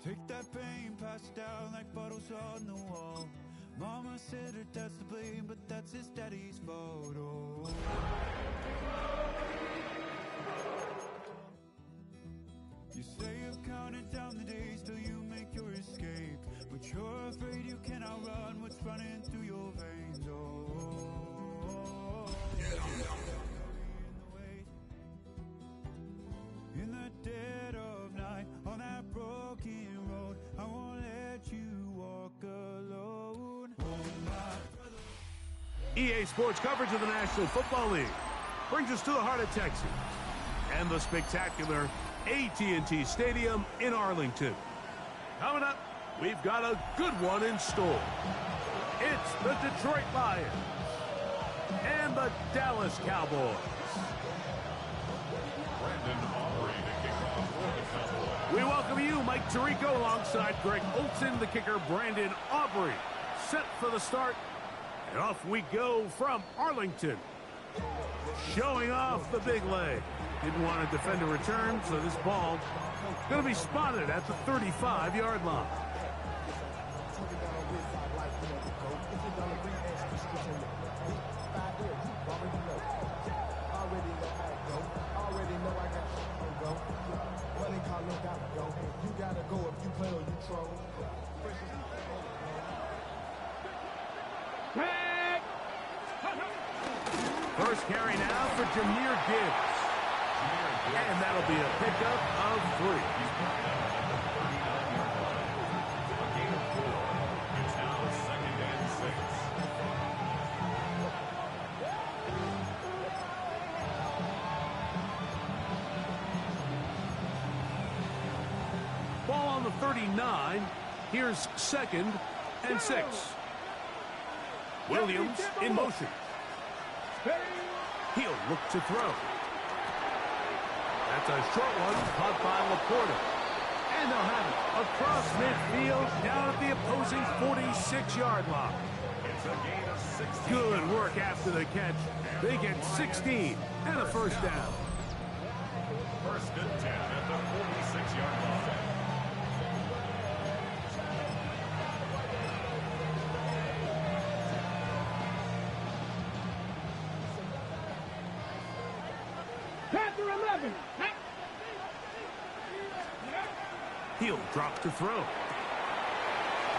Take that pain, pass it down like bottles on the wall. Mama said her dad's to blame, but that's his daddy's photo. You say you've counted down the days till you make your escape, but you're afraid you cannot run what's running through your veins. In the dead of night, on that broken road, I won't let you walk alone. EA Sports coverage of the National Football League brings us to the heart of Texas and the spectacular AT&T Stadium in Arlington. Coming up, we've got a good one in store. It's the Detroit Lions and the Dallas Cowboys. We welcome you, Mike Tirico, alongside Greg Olson, the kicker, Brandon Aubrey. Set for the start, and off we go from Arlington. Showing off the big leg. Didn't want to defend a return, so this ball going to be spotted at the 35-yard line. First carry now for Jahmyr Gibbs. And that'll be a pickup of 3. Gain of 4. It's now 2nd and 6. Ball on the 39. Here's 2nd and 6. Williams in motion. He'll look to throw. That's a short one, caught by Laporta. And they'll have it across midfield, down at the opposing 46-yard line. It's a gain of 16. Good work after the catch. They get 16 and a first down. 1st and 10 at the 46-yard line. Panther 11. He'll drop to throw.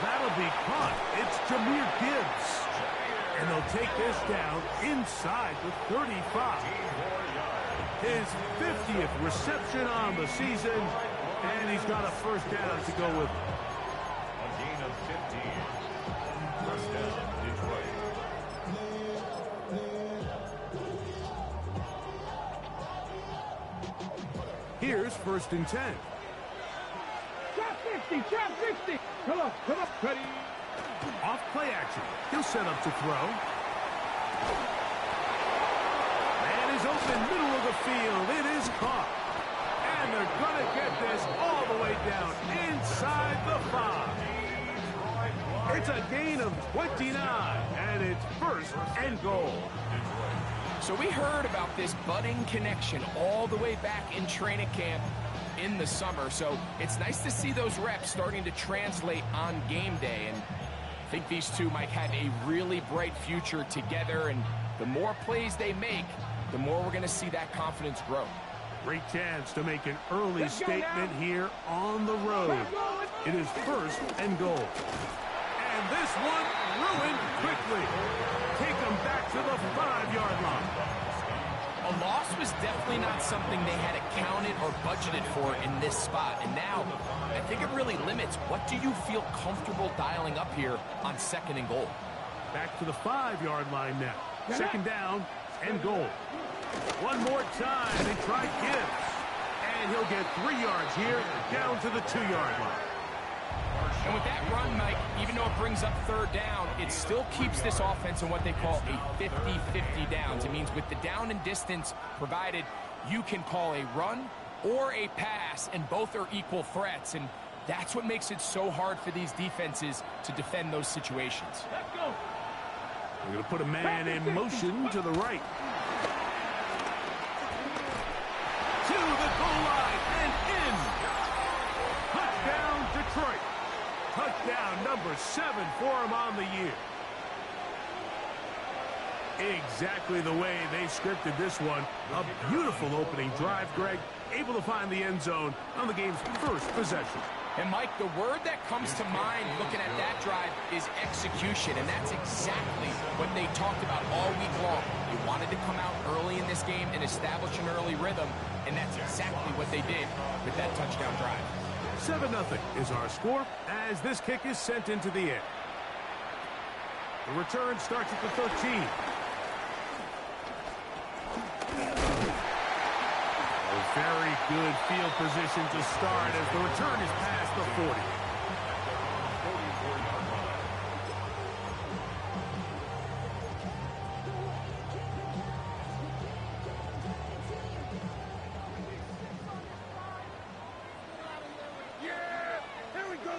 That'll be caught. It's Jahmyr Gibbs. And they'll take this down inside the 35. His 50th reception on the season, and he's got a first down to go with. A gain of 15. First down, Detroit. Here's 1st and 10. Trap 60, trap 60. Come on, ready. Off play action. He'll set up to throw. Man is open, middle of the field. It is caught. And they're going to get this all the way down inside the 5. It's a gain of 29, and it's 1st and goal. So we heard about this budding connection all the way back in training camp in the summer. So it's nice to see those reps starting to translate on game day. And I think these two might have a really bright future together. And the more plays they make, the more we're going to see that confidence grow. Great chance to make an early statement here on the road. It is 1st and goal. And this one ruined quickly. Take them back to the 5-yard line. A loss was definitely not something they had accounted or budgeted for in this spot. And now, I think it really limits what do you feel comfortable dialing up here on 2nd and goal. Back to the 5-yard line now. 2nd down and goal. One more time, they try Gibbs. And he'll get 3 yards here, down to the 2-yard line. And with that run, Mike, even though it brings up 3rd down, it still keeps this offense in what they call a 50-50 downs. It means with the down and distance provided, you can call a run or a pass, and both are equal threats. And that's what makes it so hard for these defenses to defend those situations. Let's go. We're going to put a man in motion to the right. To the goal line and in. Touchdown, Detroit. Touchdown number 7 for him on the year. Exactly the way they scripted this one. A beautiful opening drive, Greg. Able to find the end zone on the game's first possession. And, Mike, the word that comes to mind looking at that drive is execution, and that's exactly what they talked about all week long. They wanted to come out early in this game and establish an early rhythm, and that's exactly what they did with that touchdown drive. 7-0 is our score as this kick is sent into the air. The return starts at the 13. Very good field position to start as the return is past the 40. Yeah, here we go.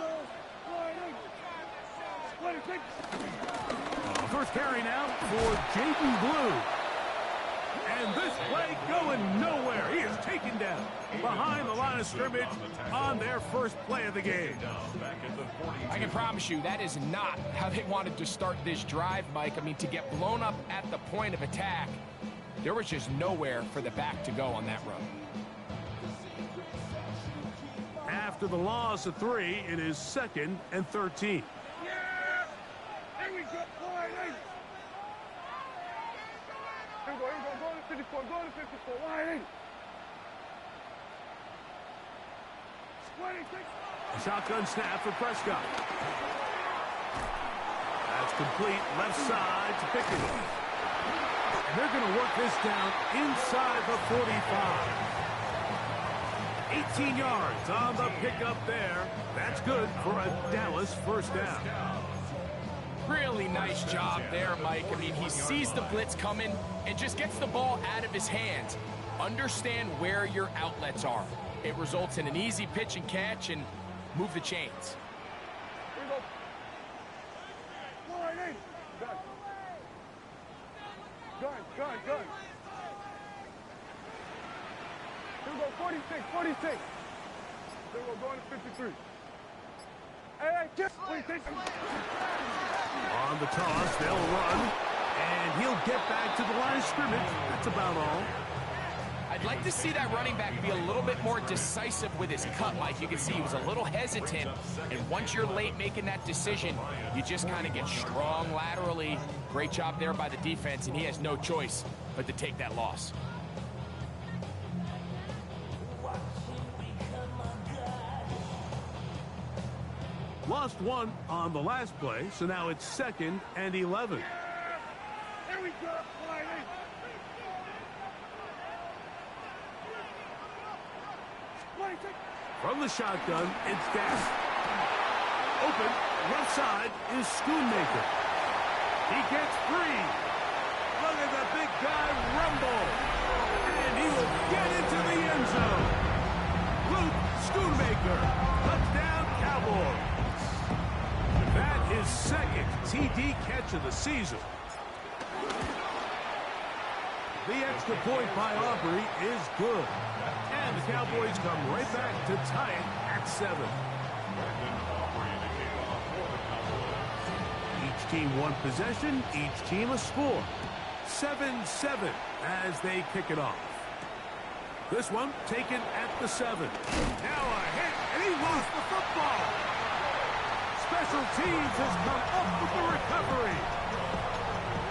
First carry now for Jaden Blue. And this play going nowhere. He is taken down behind the line of scrimmage on their first play of the game. I can promise you that is not how they wanted to start this drive, Mike. I mean, to get blown up at the point of attack, there was just nowhere for the back to go on that run. After the loss of 3, it is 2nd and 13. Yeah, here we go. Go to 54, go to 54, wide in. 26. A shotgun snap for Prescott. That's complete left side to Pickens. And they're going to work this down inside the 45. 18 yards on the pickup there. That's good for a Dallas first down. Really nice job there, Mike. I mean, he sees the blitz coming and just gets the ball out of his hands. Understand where your outlets are. It results in an easy pitch and catch and move the chains. Here we go. Wide in. Gun. Here we go, 46. Here we go, going to 53. Hey, just 46. On the toss, they'll run, and he'll get back to the line of scrimmage. That's about all. I'd like to see that running back be a little bit more decisive with his cut, Mike. You can see he was a little hesitant, and once you're late making that decision, you just kind of get strong laterally. Great job there by the defense, and he has no choice but to take that loss. Lost 1 on the last play, so now it's 2nd and 11. Here we go. Wide in. From the shotgun, it's Dak. Open, left side is Schoonmaker. He gets free. Look at the big guy rumble. And he will get into the end zone. Luke Schoonmaker. Touchdown, Cowboys. That is 2nd TD catch of the season. The extra point by Aubrey is good. And the Cowboys come right back to tie it at 7. Each team one possession, each team a score. 7-7 as they kick it off. This one taken at the 7. Now a hit, and he lost the football. Special teams has come up with the recovery.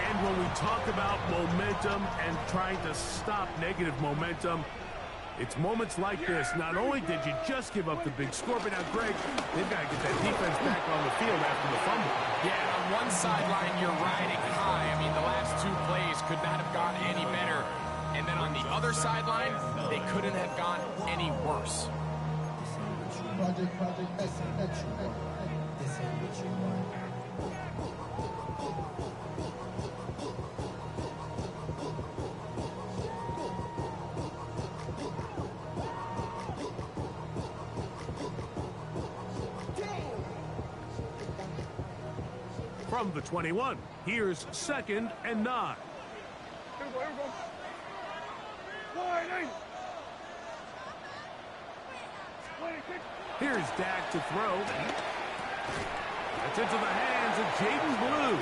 And when we talk about momentum and trying to stop negative momentum, it's moments like this. Not only did you just give up the big score, but now, Greg, they've got to get that defense back on the field after the fumble. Yeah, on one sideline, you're riding high. I mean, the last 2 plays could not have gone any better. And then on the other sideline, they couldn't have gone any worse. From the 21, here's 2nd and 9. Here we go. Wide in. 26. Here's Dak to throw. That's into the hands of Jaden Blue.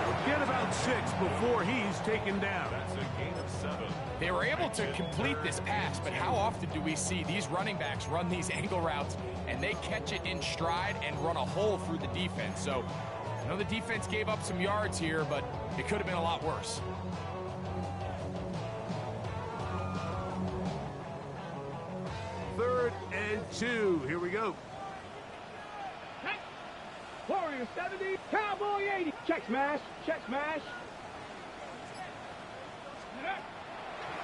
He'll get about 6 before he's taken down. That's a gain of 7. They were able to complete this pass, but how often do we see these running backs run these angle routes and they catch it in stride and run a hole through the defense? So I know the defense gave up some yards here, but it could have been a lot worse. Third and 2. Here we go. Warrior 70, Cowboy 80. Check smash, check smash.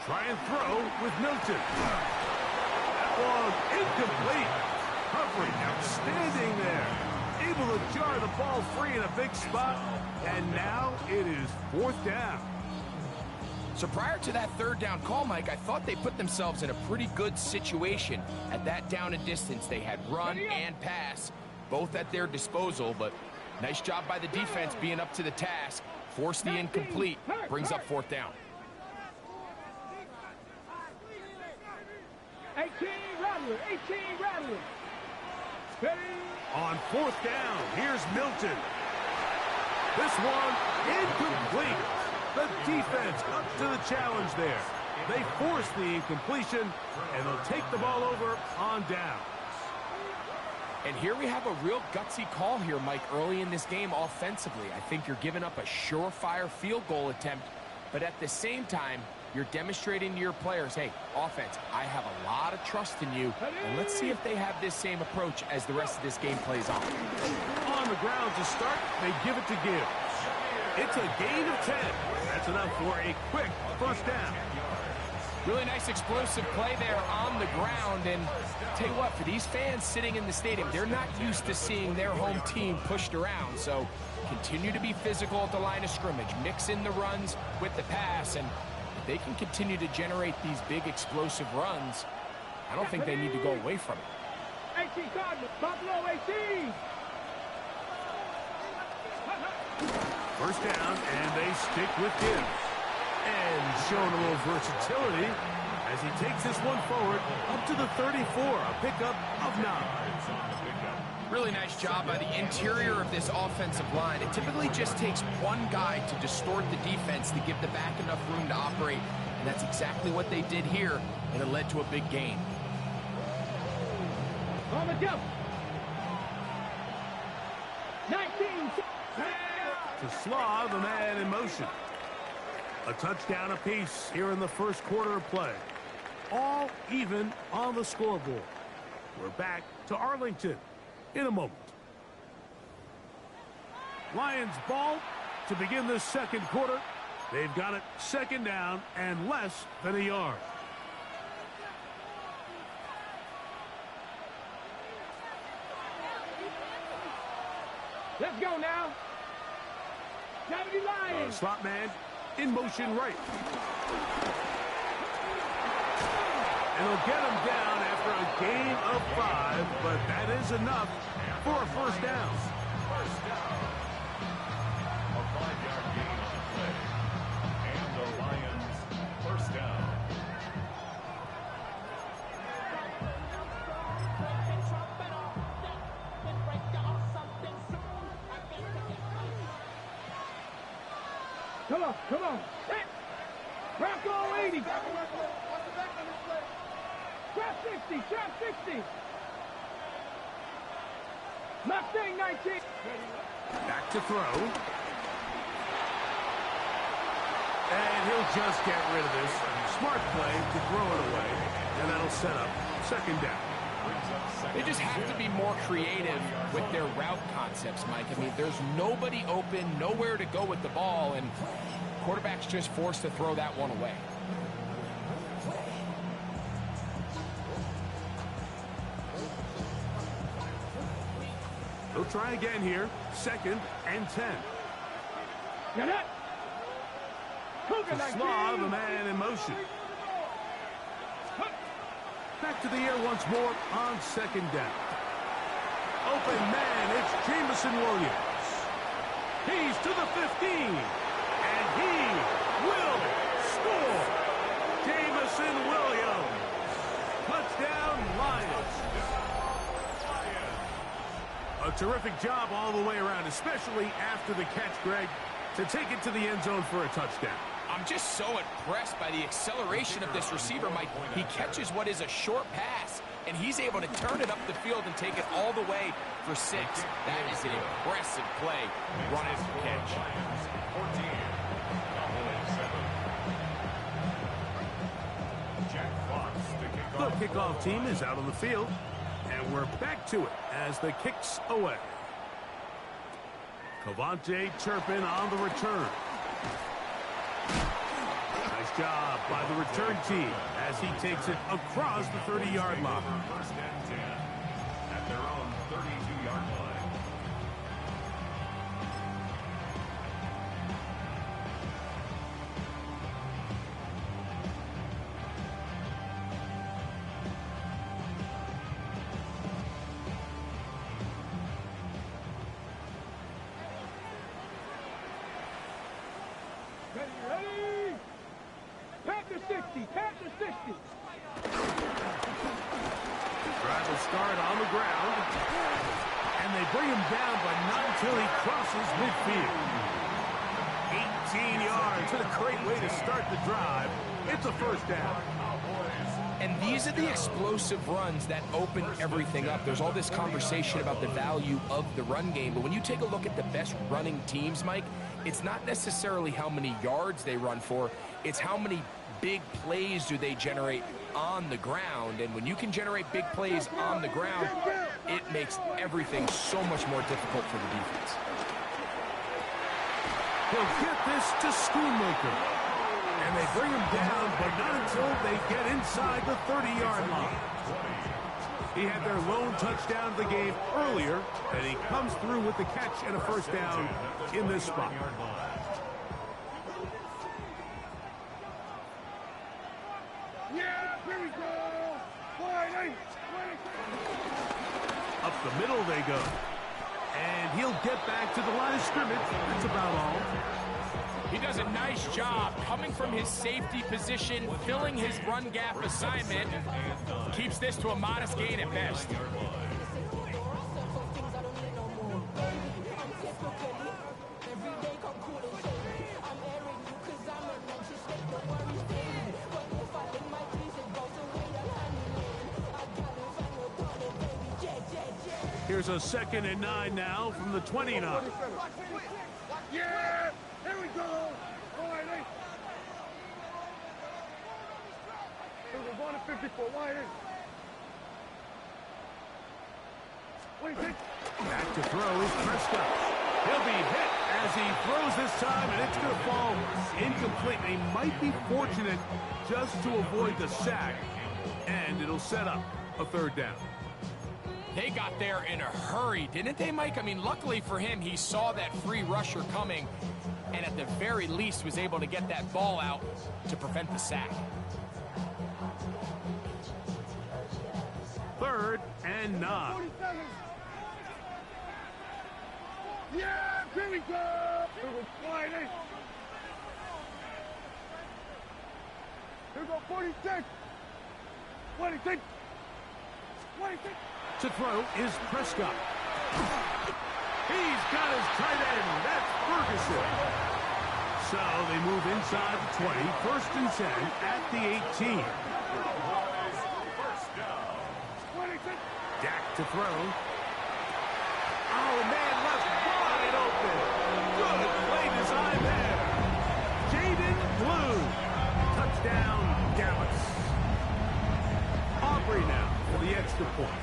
Try and throw with Milton. That one incomplete. Humphrey outstanding there. Able to jar the ball free in a big spot. And now it is 4th down. So prior to that 3rd down call, Mike, I thought they put themselves in a pretty good situation at that down and distance. They had run and pass both at their disposal, but nice job by the defense being up to the task. Force the incomplete, brings up 4th down. 18 Rattler, 18 Rattler. Steady. On 4th down, here's Milton. This one incomplete. The defense up to the challenge there. They force the incompletion, and they'll take the ball over on down. And here we have a real gutsy call here, Mike, early in this game offensively. I think you're giving up a surefire field goal attempt, but at the same time, you're demonstrating to your players, hey, offense, I have a lot of trust in you, and let's see if they have this same approach as the rest of this game plays on. On the ground to start, they give it to Gibbs. It's a gain of 10. That's enough for a quick 1st down. Really nice explosive play there on the ground, and tell you what, for these fans sitting in the stadium, they're not used to seeing their home team pushed around, so continue to be physical at the line of scrimmage, mix in the runs with the pass, and if they can continue to generate these big explosive runs, I don't think they need to go away from it. 18 Cardinals, Buffalo 18. 1st down, and they stick with Gibbs. And showing a little versatility as he takes this one forward up to the 34, a pickup of 9. Really nice job by the interior of this offensive line. It typically just takes one guy to distort the defense to give the back enough room to operate, and that's exactly what they did here, and it led to a big gain. On the jump. 19. To Slaw, the man in motion. A touchdown apiece here in the 1st quarter of play. All even on the scoreboard. We're back to Arlington in a moment. Lions ball to begin this 2nd quarter. They've got it 2nd down and less than a yard. Let's go now. 70 Lions. Slot man in motion right. And they'll get him down after a gain of 5, but that is enough for a 1st down. A 5-yard gain on the play. And the Lions 1st down. Come on, come on. Bronco 80. Trap 60, trap 60. Mustang 19. Back to throw. And he'll just get rid of this. Smart play to throw it away. And that'll set up 2nd down. They just have to be more creative with their route concepts, Mike. I mean, there's nobody open, nowhere to go with the ball, and quarterback's just forced to throw that one away. They'll try again here. 2nd and 10. Get it. To Slaw, the man in motion. Back to the air once more on 2nd down. Open man, it's Jamison Williams. He's to the 15, and he will score. Jamison Williams. Touchdown, Lions. A terrific job all the way around, especially after the catch, Greg, to take it to the end zone for a touchdown. I'm just so impressed by the acceleration of this receiver, Mike. He catches what is a short pass, and he's able to turn it up the field and take it all the way for 6. That is an impressive play, run and catch. 14, Jack Fox to kick The off. kickoff team is out on the field, and we're back to it as the kick's away. Cavante Turpin on the return. Nice job by the return team as he takes it across the 30-yard line. First and 10 at their own 32-yard line. Ready? Panther 60, Panther 60. Drive will start on the ground, and they bring him down, but not until he crosses midfield. 18 yards, and a great way to start the drive. It's a first down. And these are the explosive runs that open everything up. There's all this conversation about the value of the run game, but when you take a look at the best running teams, Mike, it's not necessarily how many yards they run for, it's how many big plays do they generate on the ground. And when you can generate big plays on the ground, it makes everything so much more difficult for the defense. He'll get this to Schoonmaker. And they bring him down, but not until they get inside the 30-yard line. He had their lone touchdown of the game earlier, and he comes through with the catch and a first down in this spot. Yeah, here we go. Wide, Up the middle they go. And he'll get back to the line of scrimmage. That's about all. He does a nice job coming from his safety position, filling his run gap assignment, keeps this to a modest gain at best. Here's a 2nd and 9 now from the 29. yeah, here we go. Wide, we're going to 54. Wide, Back to throw is Prescott. He'll be hit as he throws this time, and it's going to fall incomplete. They might be fortunate just to avoid the sack, and it'll set up a 3rd down. They got there in a hurry, didn't they, Mike? I mean, luckily for him, he saw that free rusher coming, and at the very least was able to get that ball out to prevent the sack. 3rd and 9. 47. Yeah, here we go. Here we go, wide, Here we go, 46. 26. 26. To throw is Prescott. He's got his tight end. That's Ferguson. So they move inside the 20. 1st and 10 at the 18. Dak to throw. Oh, man, left wide open. Good play design there. Jaden Blue. Touchdown, Dallas. Aubrey now for the extra point.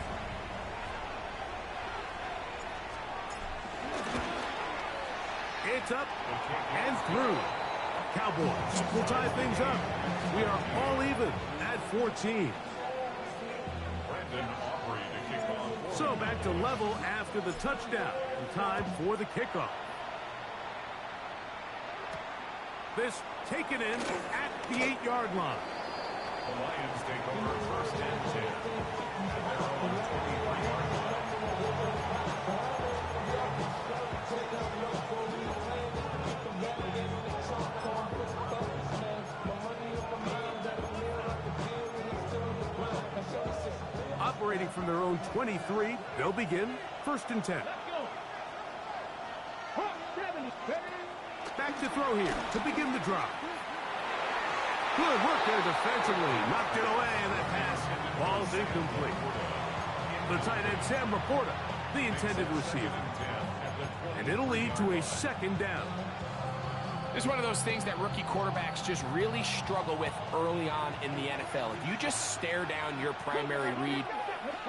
It's up and through. Cowboys will tie things up. We are all even at 14. So back to level after the touchdown. And time for the kickoff. This taken in at the 8-yard line. The Lions take over 1st and 10 at their own 23-yard line. Operating from their own 23. They'll begin 1st and 10. Back to throw here to begin the drive. Good work there defensively. Knocked it away, and that pass ball's incomplete. The tight end, Sam Laporta, the intended receiver. And it'll lead to a 2nd down. This is one of those things that rookie quarterbacks just really struggle with early on in the NFL. If you just stare down your primary read,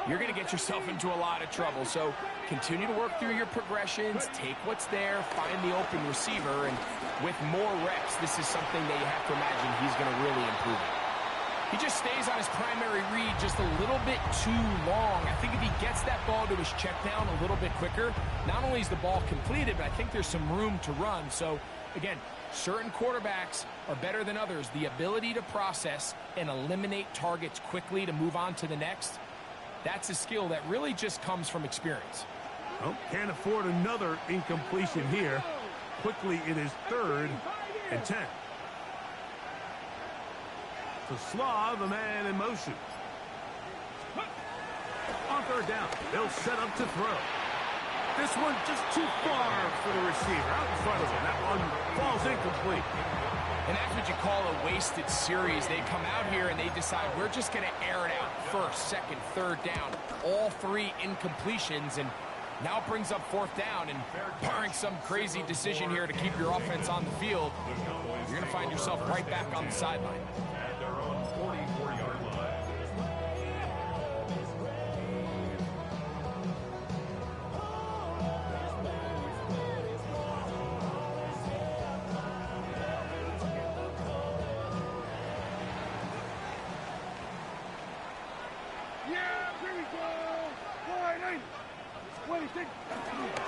you're going to get yourself into a lot of trouble. So continue to work through your progressions, take what's there, find the open receiver, and with more reps, this is something that you have to imagine he's going to really improve. He just stays on his primary read just a little bit too long. I think if he gets that ball to his check down a little bit quicker, not only is the ball completed, but I think there's some room to run. So again, certain quarterbacks are better than others. The ability to process and eliminate targets quickly to move on to the next, that's a skill that really just comes from experience. Well, can't afford another incompletion here. Quickly, it is 3rd and 10. To Slaw, the man in motion. On 3rd down, they'll set up to throw. This one just too far for the receiver. Out in front of him. That one falls incomplete. And that's what you call a wasted series. They come out here and they decide we're just going to air it out 1st, 2nd, 3rd down. All 3 incompletions, and now it brings up 4th down. And barring some crazy decision here to keep your offense on the field, you're going to find yourself right back on the sideline. At their own 44-yard line.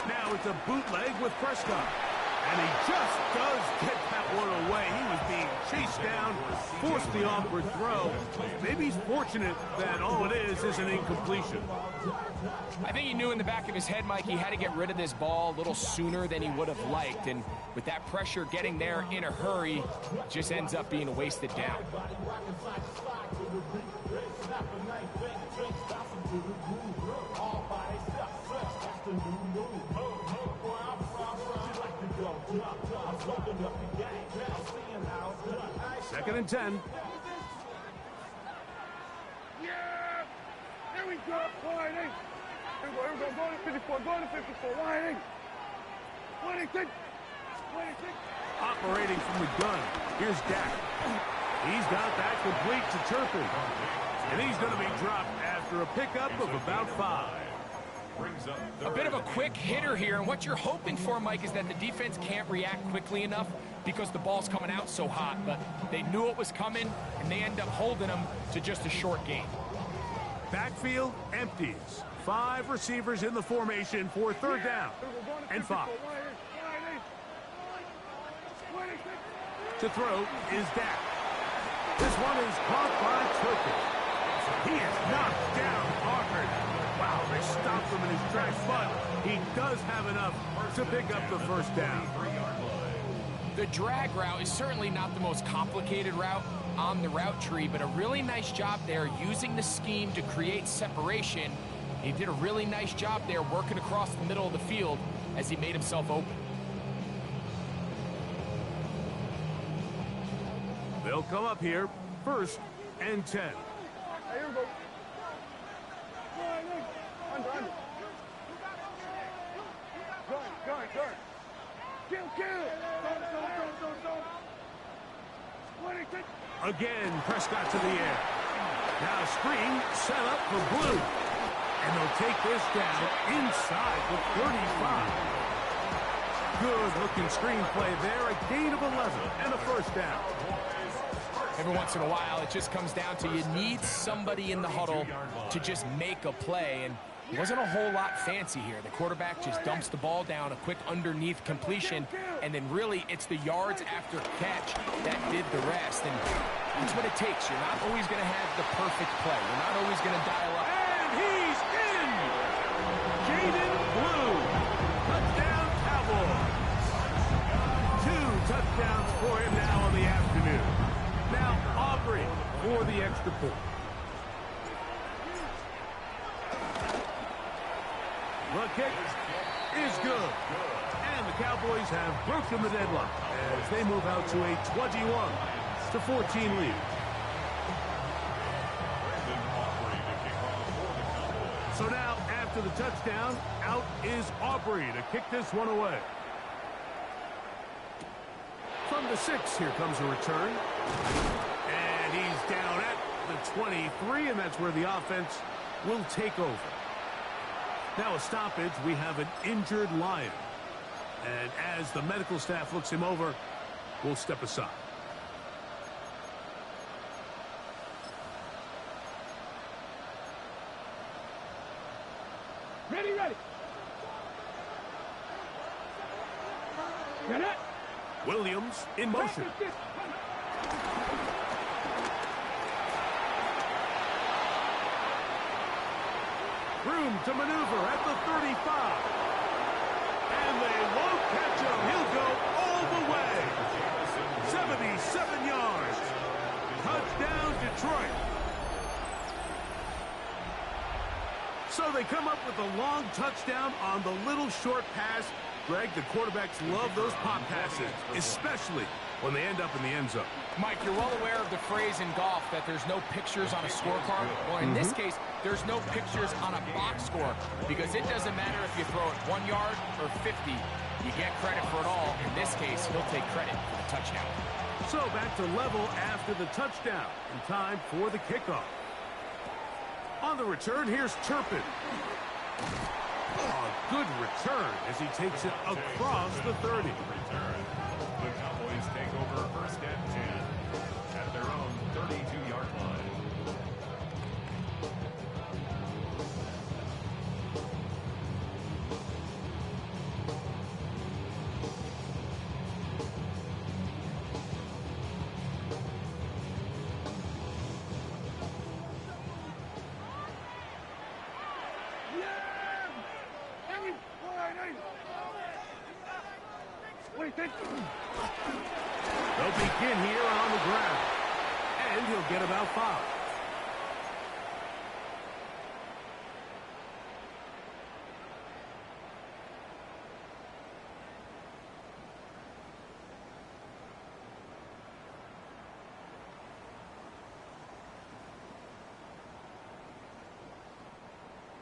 Now it's a bootleg with Prescott. And he just does get that one away. He was being chased down, forced the awkward throw. Maybe he's fortunate that all it is an incompletion. I think he knew in the back of his head, Mike, he had to get rid of this ball a little sooner than he would have liked. And with that pressure getting there in a hurry, just ends up being a wasted down. Second and 10. Yeah! Here we go. Wide eight. Here we go. Go to 54. Go to 54. Wide eight. 26. 26. Operating from the gun. Here's Dak. He's got that complete to Turpin. And he's going to be dropped after a pickup of about 5. A bit of a quick hitter here, and what you're hoping for, Mike, is that the defense can't react quickly enough because the ball's coming out so hot. But they knew it was coming, and they end up holding them to just a short gain. Backfield empties. 5 receivers in the formation for 3rd down and 5. To throw is Dak. This one is caught by Turpin. He is knocked down hard. Wow, they stopped him in his tracks, but he does have enough to pick up the 1st down. The drag route is certainly not the most complicated route on the route tree, but a really nice job there using the scheme to create separation. He did a really nice job there working across the middle of the field as he made himself open. They'll come up here 1st and 10. Here we go. Under. Guard. Kill. Don't. 26. Again, Prescott to the air. Now screen set up for Blue. And they'll take this down inside the 35. Good-looking screenplay there. A gain of 11 and a 1st down. Every once in a while, it just comes down to you need somebody in the huddle to just make a play, and it wasn't a whole lot fancy here. The quarterback just dumps the ball down, a quick underneath completion, and then really it's the yards after catch that did the rest, and that's what it takes. You're not always going to have the perfect play. You're not always going to dial up. And he's in! Jaden Blue. Touchdown, Cowboys. 2 touchdowns for him now on the afternoon. Now Aubrey for the extra point. The kick is good. And the Cowboys have broken the deadlock as they move out to a 21-14 lead. So now, after the touchdown, out is Aubrey to kick this one away. From the 6, here comes a return. And he's down at the 23, and that's where the offense will take over. Now a stoppage, we have an injured Lion. And as the medical staff looks him over, we'll step aside. Ready, ready. Get it. Williams in motion. Room to maneuver at the 35. And they won't catch him. He'll go all the way. 77 yards. Touchdown, Detroit. So they come up with a long touchdown on the little short pass. Greg, the quarterbacks love those pop passes, especially when they end up in the end zone. Mike, you're well aware of the phrase in golf that there's no pictures on a scorecard. Well, in this case, there's no pictures on a box score because it doesn't matter if you throw it 1 yard or 50. You get credit for it all. In this case, he'll take credit for the touchdown. So back to level after the touchdown in time for the kickoff. On the return, here's Turpin. A good return as he takes it across the 30. The Cowboys take over first and 10 at their own 32-yard line. They'll begin here on the ground. And he'll get about 5.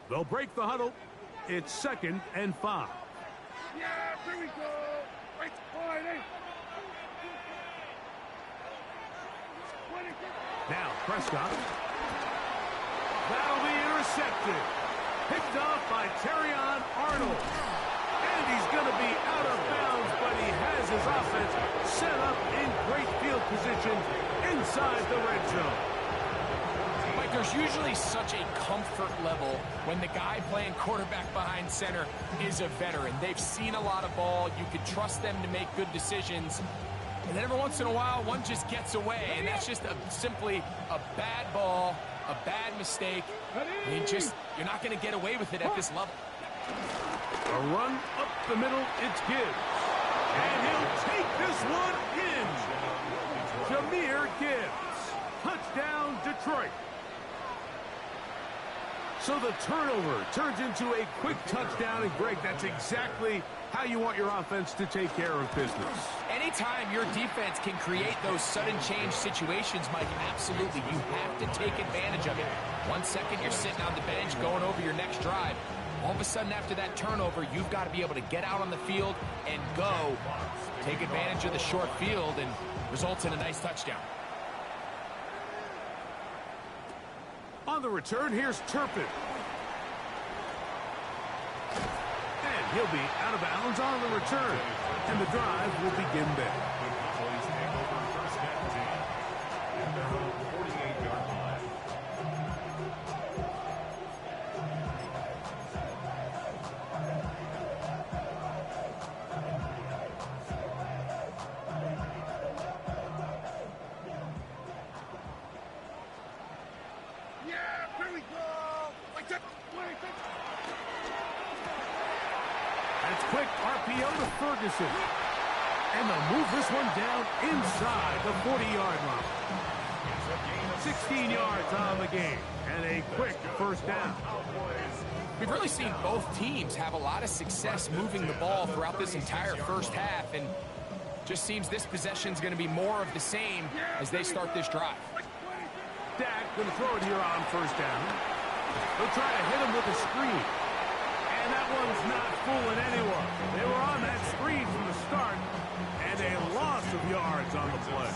They'll break the huddle. It's 2nd and 5. Yeah, here we go. Right, fine, eh? Now Prescott. That'll be intercepted. Picked off by Terrion Arnold. And he's going to be out of bounds, but he has his offense set up in great field position inside the red zone. Mike, there's usually such a comfort level when the guy playing quarterback behind center is a veteran. They've seen a lot of ball. You can trust them to make good decisions. And then every once in a while, one just gets away, and that's just simply a bad ball, a bad mistake. You're not going to get away with it at this level. A run up the middle, it's Gibbs. And he'll take this one in. Jahmyr Gibbs. Touchdown, Detroit. So the turnover turns into a quick touchdown, and Greg, that's exactly how you want your offense to take care of business. Anytime your defense can create those sudden change situations, Mike, absolutely, you have to take advantage of it. 1 second, you're sitting on the bench going over your next drive. All of a sudden, after that turnover, you've got to be able to get out on the field and go. Take advantage of the short field and results in a nice touchdown. On the return, here's Turpin. And he'll be out of bounds on the return. And the drive will begin there. The Cowboys take over first and 10 at their own 48-yard line. Yeah, here we go. Like that. That's quick RPO to Ferguson. And they'll move this one down inside the 40-yard line. 16 yards on the game, and a quick first down. We've really seen both teams have a lot of success moving the ball throughout this entire first half, and just seems this possession is going to be more of the same as they start this drive. Dak going to throw it here on first down. They'll try to hit him with a screen. And that one's not fooling anyone. They were on that screen from the start, and a loss of yards on the play.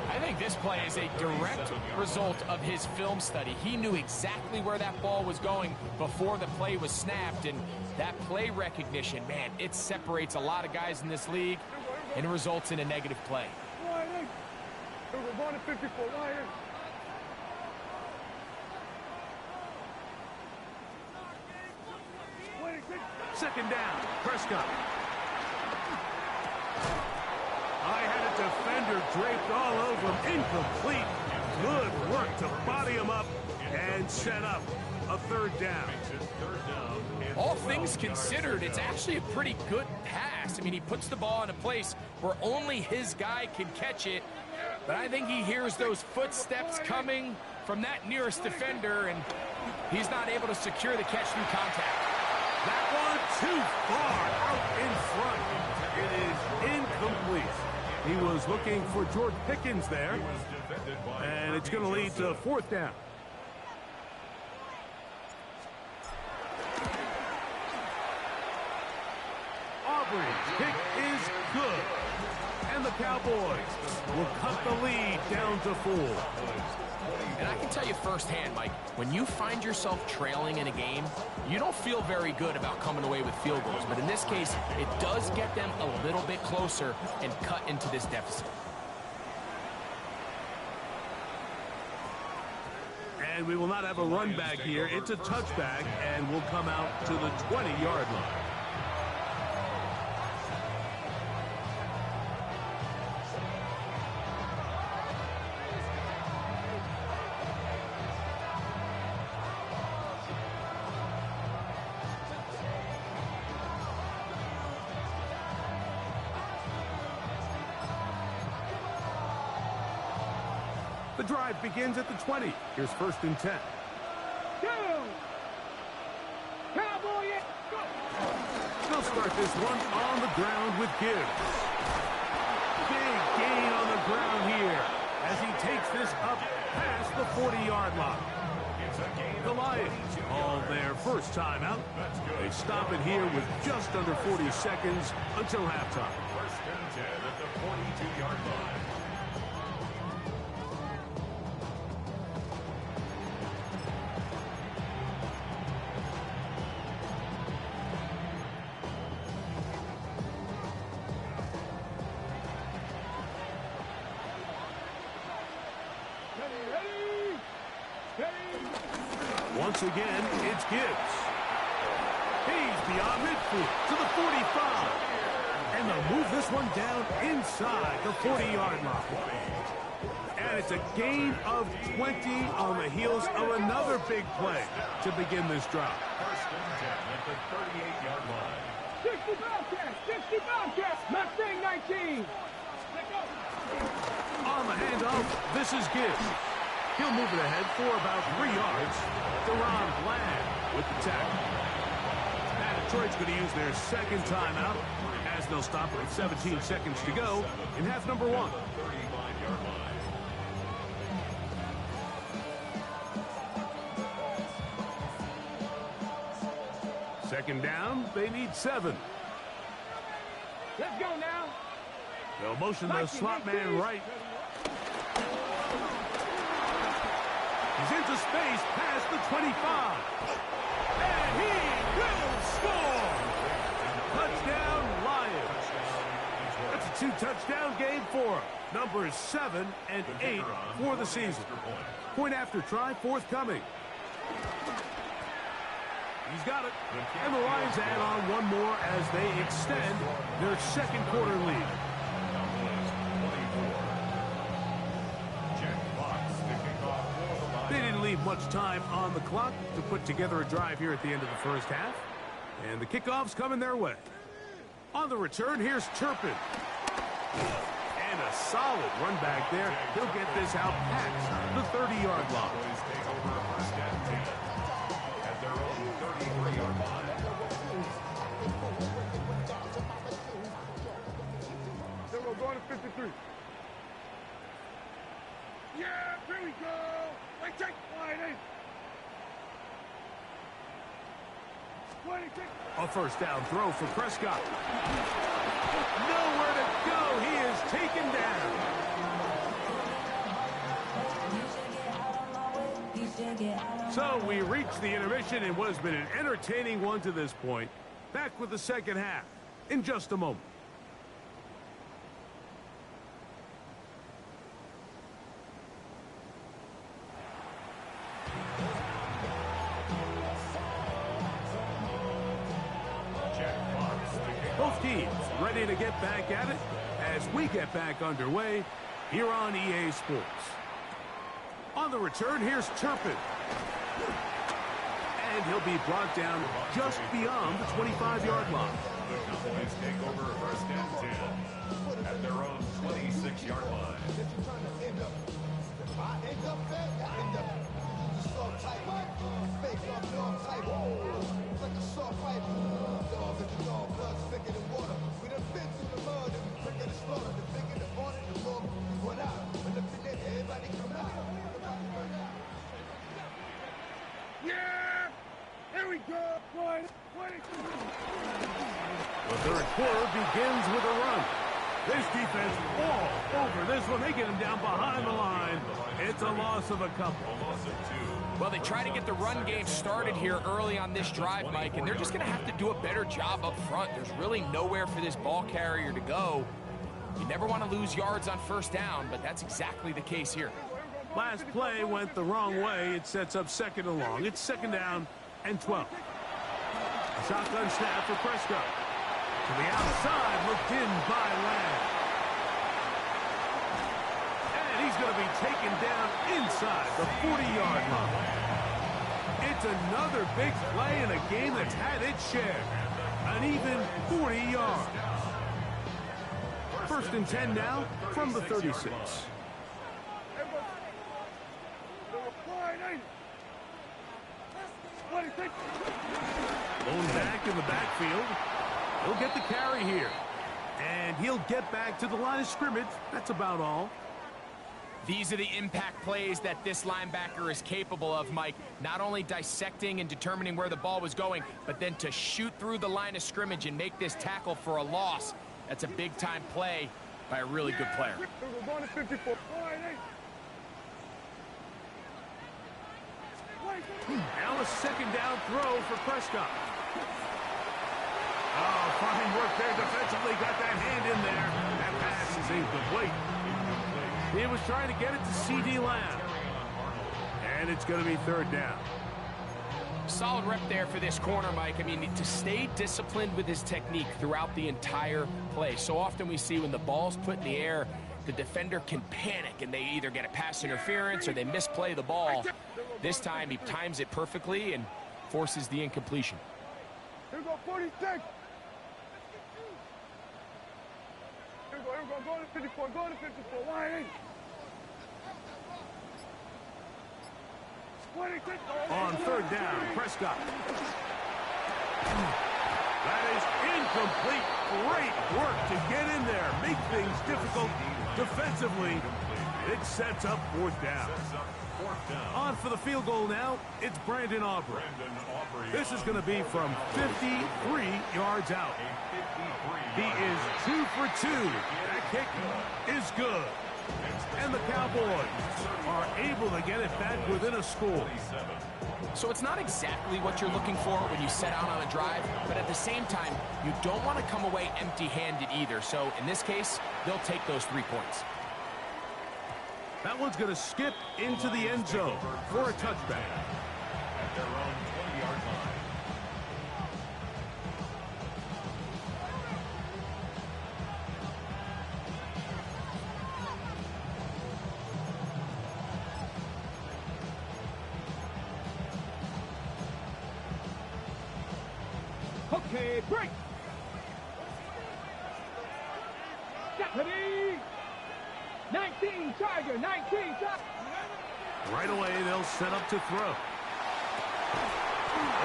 I think this play is a direct result of his film study. He knew exactly where that ball was going before the play was snapped, and that play recognition, man, it separates a lot of guys in this league, and it results in a negative play. Going to 54, Second down, Prescott. I had a defender draped all over him. Incomplete. Good work to body him up and set up a third down. All things considered, it's actually a pretty good pass. I mean, he puts the ball in a place where only his guy can catch it. But I think he hears those footsteps coming from that nearest defender, and he's not able to secure the catch through contact. That one too far out in front. It is incomplete. He was looking for George Pickens there, and it's going to lead to fourth down. Auburn's kick is good, and the Cowboys will cut the lead down to 4. And I can tell you firsthand, Mike, when you find yourself trailing in a game, you don't feel very good about coming away with field goals. But in this case, it does get them a little bit closer and cut into this deficit. And we will not have a run back here. It's a touchback, and we'll come out to the 20-yard line. The drive begins at the 20. Here's first and 10. They'll start this one on the ground with Gibbs. Big gain on the ground here as he takes this up past the 40-yard line. The Lions, all their first time out. They stop it here with just under 40 seconds until halftime. First and 10 at the 42-yard line. Once again, it's Gibbs. He's beyond midfield to the 45. And they'll move this one down inside the 40-yard line. And it's a gain of 20 on the heels of another big play to begin this drive. First and 10 at the 38-yard line. 60 Bobcats, 60 Bobcats, Mustang 19. On the handoff, this is Gibbs. He'll move it ahead for about 3 yards. Deron Bland with the tackle. Now Detroit's going to use their second timeout as they'll stop with 17 seconds to go in half number 1. 35-yard line. Second down, they need 7. Let's go now. They'll motion the slot man right. He's into space past the 25. And he will score! Touchdown, Lions. That's a 2-touchdown game for him. Numbers 7 and 8 for the season. Point after try forthcoming. He's got it. And the Lions add on one more as they extend their second quarter lead. They didn't leave much time on the clock to put together a drive here at the end of the first half. And the kickoff's coming their way. On the return, here's Turpin. And a solid run back there. He'll get this out past the 30-yard line. Cowboys take over first and 10 at their own 33-yard line. Then we're going to 53. Yeah, here we go. Wait, take wide in. 26. A first down throw for Prescott. Nowhere to go. He is taken down. So we reach the intermission in what has been an entertaining one to this point. Back with the second half in just a moment. Both teams ready to get back at it as we get back underway here on EA Sports. On the return, here's Turpin. And he'll be brought down just beyond the 25-yard line. The Cowboys take over first and 10 at their own 26-yard line. Yeah! Here we go. 22. The third quarter begins with a run. This defense all over this one. They get him down behind the line. It's a loss of a couple. A loss of 2. Well, they try to get the run game started here early on this drive, Mike, and they're just going to have to do a better job up front. There's really nowhere for this ball carrier to go. You never want to lose yards on first down, but that's exactly the case here. Last play went the wrong way. It sets up second and long. It's second down and 12. A shotgun snap for Prescott. To the outside, looked in by Lamb. And he's going to be taken down inside the 40-yard line. It's another big play in a game that's had its share. An even 40 yards. First and 10 now from the 36. Going back in the backfield. He'll get the carry here. And he'll get back to the line of scrimmage. That's about all. These are the impact plays that this linebacker is capable of, Mike. Not only dissecting and determining where the ball was going, but then to shoot through the line of scrimmage and make this tackle for a loss. That's a big-time play by a really good player. We're going to 54. Now a second down throw for Prescott. Oh, fine work there defensively. Got that hand in there. That pass is incomplete. He was trying to get it to C.D. Lamb. And it's going to be third down. Solid rep there for this corner, Mike. I mean, to stay disciplined with his technique throughout the entire play. So often we see when the ball's put in the air, the defender can panic and they either get a pass interference or they misplay the ball. This time he times it perfectly and forces the incompletion. Here we go, 46. Here we go, go to 54, go to 54, wide in. 26. On third down, Prescott. That is incomplete. Great work to get in there. Make things difficult defensively. It sets up fourth down. On for the field goal now, it's Brandon Aubrey. This is going to be from 53 yards out. He is 2 for 2. That kick is good. And the Cowboys are able to get it back within a score. So it's not exactly what you're looking for when you set out on a drive, but at the same time, you don't want to come away empty-handed either. So in this case, they'll take those 3 points. That one's going to skip into the end zone for a touchback. At their own 20-yard line. Okay, break. Deputy, 19, Tiger, 19, Tiger. Right away, they'll set up to throw.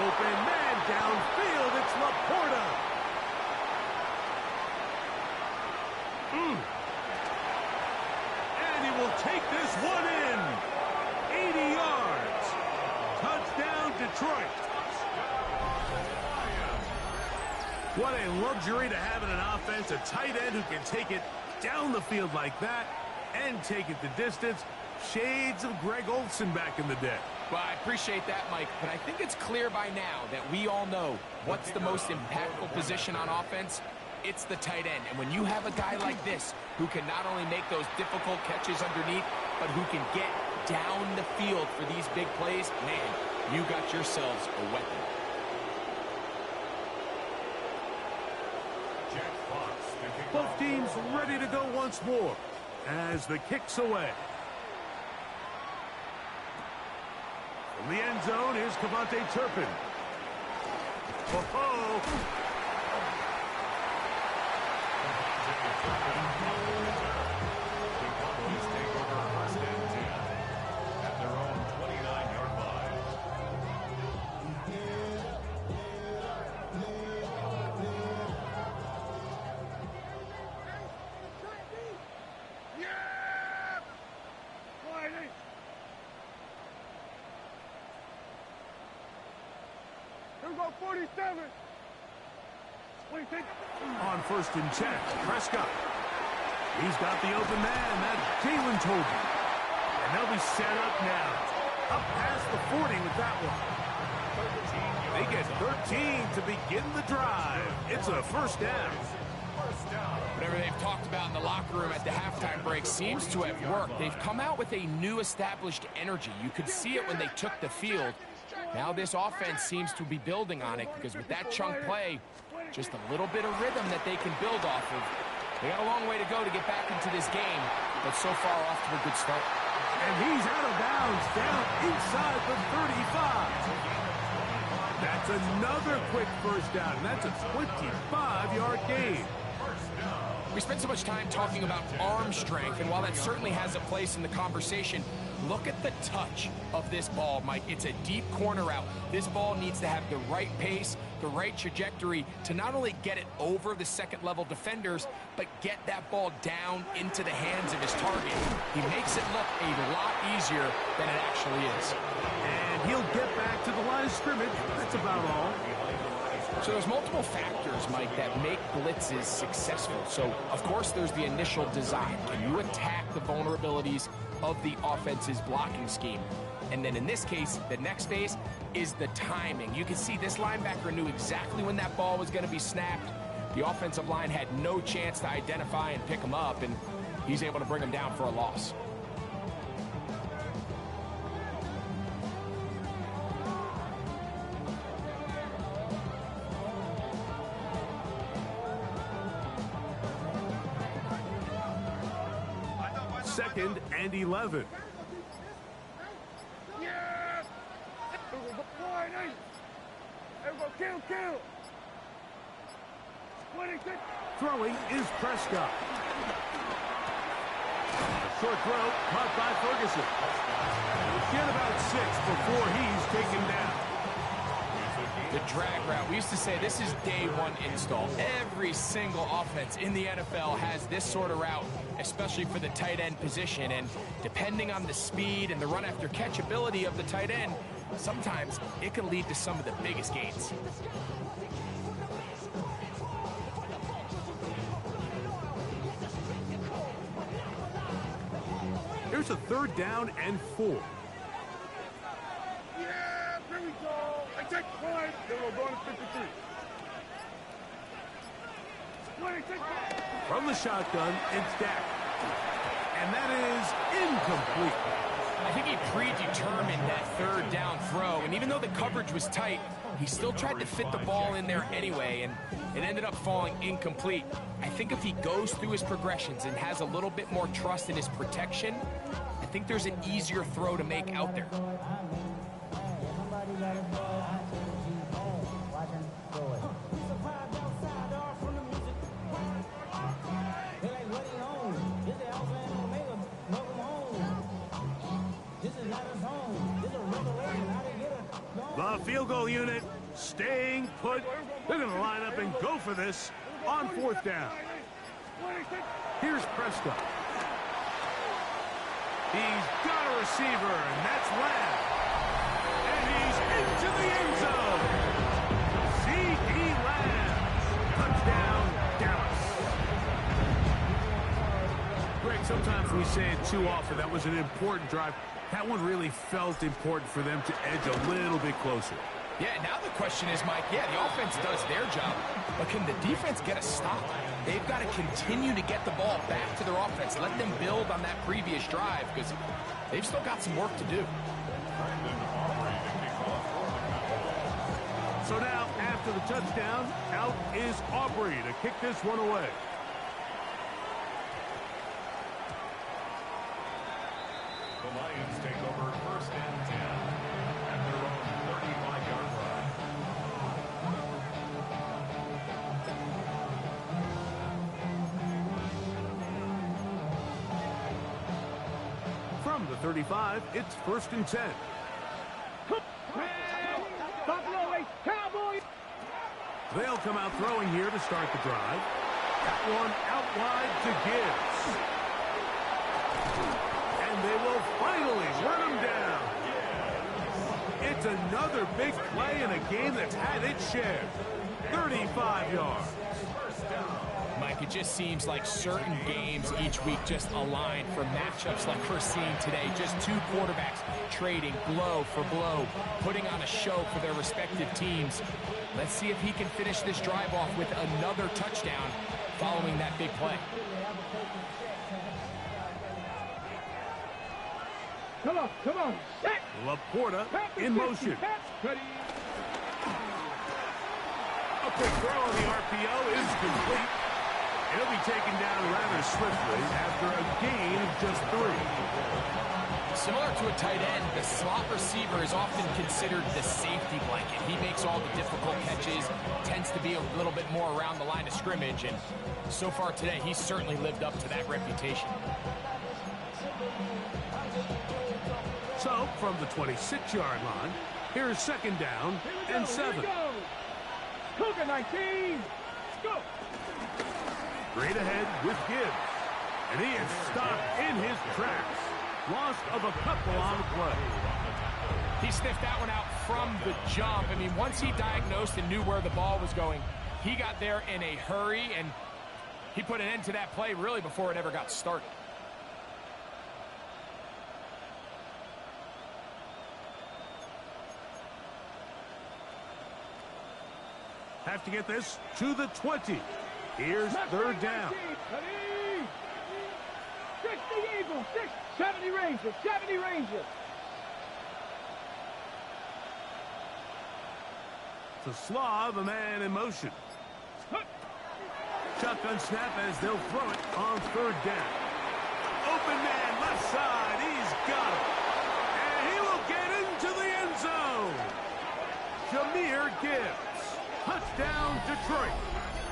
Open man downfield. It's Laporta. And he will take this one in. 80 yards. Touchdown, Detroit. What a luxury to have in an offense, a tight end who can take it down the field like that and take it the distance. Shades of Greg Olsen back in the day. Well, I appreciate that, Mike, but I think it's clear by now that we all know what's the most impactful position on offense. It's the tight end. And when you have a guy like this who can not only make those difficult catches underneath, but who can get down the field for these big plays, man, you got yourselves a weapon. Both teams ready to go once more as the kick's away. From the end zone, here's Cavante Turpin. Oh-ho! The Cowboys take over first and 10 at their own 29-yard line. Yeah! Sliding. Here we go, 47. 26. On first and 10, Prescott. He's got the open man. That's Jalen Tobin. And they'll be set up now. Up past the 40 with that one. They get 13 to begin the drive. It's a first down. Whatever they've talked about in the locker room at the halftime break seems to have worked. They've come out with a new established energy. You could see it when they took the field. Now this offense seems to be building on it because with that chunk play, just a little bit of rhythm that they can build off of. They got a long way to go to get back into this game, but so far off to a good start. And he's out of bounds down inside the 35. That's another quick first down. That's a 25-yard gain. We spent so much time talking about arm strength, and while that certainly has a place in the conversation, look at the touch of this ball, Mike. It's a deep corner route. This ball needs to have the right pace, the right trajectory to not only get it over the second-level defenders, but get that ball down into the hands of his target. He makes it look a lot easier than it actually is. And he'll get back to the line of scrimmage. That's about all. So there's multiple factors, Mike, that make blitzes successful. So, of course, there's the initial design. Can you attack the vulnerabilities of the offense's blocking scheme? And then in this case, the next phase is the timing. You can see this linebacker knew exactly when that ball was going to be snapped. The offensive line had no chance to identify and pick him up, and he's able to bring him down for a loss. Second and 11. Yeah! Sliding. Here we go, kill. 26. Throwing is Prescott. A short throw caught by Ferguson. Get about 6 before he's taken down. The drag route. We used to say this is day one install. Every single offense in the NFL has this sort of route, especially for the tight end position. And depending on the speed and the run after catch ability of the tight end, sometimes it can lead to some of the biggest gains. Here's a third down and 4. Yeah, here we go. I take the point. Then we're going to 53. 26. From the shotgun, it's Dak. And that is incomplete. I think he predetermined that third down throw, and even though the coverage was tight, he still tried to fit the ball in there anyway, and it ended up falling incomplete. I think if he goes through his progressions and has a little bit more trust in his protection, I think there's an easier throw to make out there. field goal unit staying put. They're going to line up and go for this on 4th down. Here's Prescott. He's got a receiver, and that's Lamb. And he's into the end zone. C.D. Lamb. Touchdown, Dallas. Greg, sometimes we say it too often. That was an important drive. That one really felt important for them to edge a little bit closer. Yeah, now the question is, Mike, yeah, the offense does their job, but can the defense get a stop? They've got to continue to get the ball back to their offense. Let them build on that previous drive because they've still got some work to do. So now, after the touchdown, out is Aubrey to kick this one away. The Lions take over 1st and 10 at their own 35-yard line. From the 35, it's 1st and 10. They'll come out throwing here to start the drive. That one out wide to Gibbs. And they will finally run him down. It's another big play in a game that's had its share. 35 yards. Mike, it just seems like certain games each week just align for matchups like we're seeing today. Just two quarterbacks trading blow for blow, putting on a show for their respective teams. Let's see if he can finish this drive off with another touchdown following that big play. Come on. Set. Laporta in motion. A quick throw on the RPO is complete. He'll be taken down rather swiftly after a gain of just 3. Similar to a tight end, the slot receiver is often considered the safety blanket. He makes all the difficult catches, tends to be a little bit more around the line of scrimmage, and so far today, he's certainly lived up to that reputation. So, from the 26-yard line, here's 2nd down and 7. Cougar 19. Go. Straight ahead with Gibbs. And he is stopped in his tracks. Loss of a couple on the play. He sniffed that one out from the jump. I mean, once he diagnosed and knew where the ball was going, he got there in a hurry, and he put an end to that play really before it ever got started. Have to get this to the 20. Here's 3rd down. 60 Eagles, 70 Rangers, 70 Rangers. To Slav, a man in motion. Shotgun snap as they'll throw it on 3rd down. Open man, left side, he's got it. And he will get into the end zone. Jahmyr Gibbs. Touchdown, Detroit.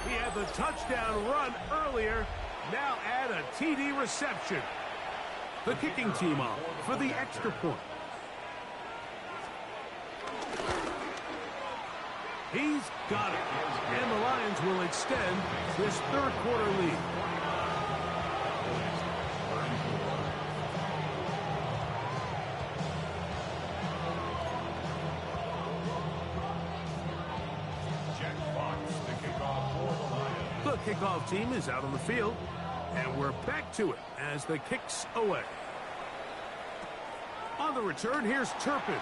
He had the touchdown run earlier. Now add a TD reception. The kicking team off for the extra point. He's got it. And the Lions will extend this 3rd quarter lead. The kickoff team is out on the field, and we're back to it as the kick's away. On the return, here's Turpin.